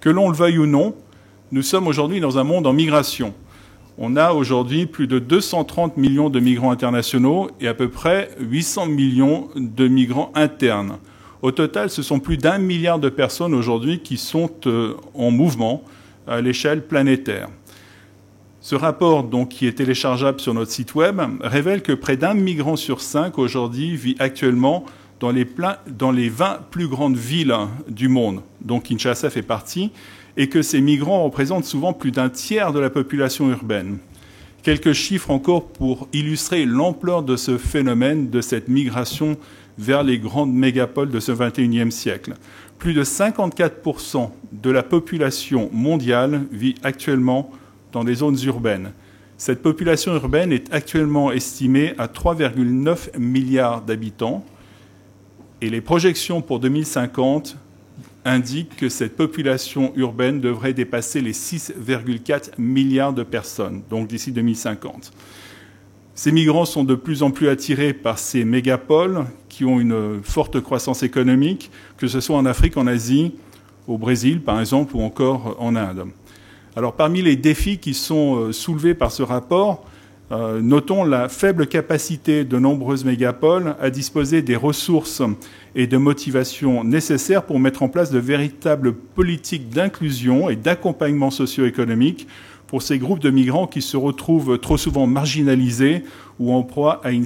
Que l'on le veuille ou non, nous sommes aujourd'hui dans un monde en migration. On a aujourd'hui plus de 230 millions de migrants internationaux et à peu près 800 millions de migrants internes. Au total, ce sont plus d'1 milliard de personnes aujourd'hui qui sont en mouvement à l'échelle planétaire. Ce rapport, donc, qui est téléchargeable sur notre site web, révèle que près d'1 migrant sur 5 aujourd'hui vit actuellement dans les 20 plus grandes villes du monde, dont Kinshasa fait partie, et que ces migrants représentent souvent plus d'1 tiers de la population urbaine. Quelques chiffres encore pour illustrer l'ampleur de ce phénomène, de cette migration vers les grandes mégapoles de ce XXIe siècle. Plus de 54% de la population mondiale vit actuellement dans des zones urbaines. Cette population urbaine est actuellement estimée à 3,9 milliards d'habitants et les projections pour 2050 indiquent que cette population urbaine devrait dépasser les 6,4 milliards de personnes, donc d'ici 2050. Ces migrants sont de plus en plus attirés par ces mégapoles qui ont une forte croissance économique, que ce soit en Afrique, en Asie, au Brésil par exemple, ou encore en Inde. Alors parmi les défis qui sont soulevés par ce rapport, notons la faible capacité de nombreuses mégapoles à disposer des ressources et de motivations nécessaires pour mettre en place de véritables politiques d'inclusion et d'accompagnement socio-économique pour ces groupes de migrants qui se retrouvent trop souvent marginalisés ou en proie à une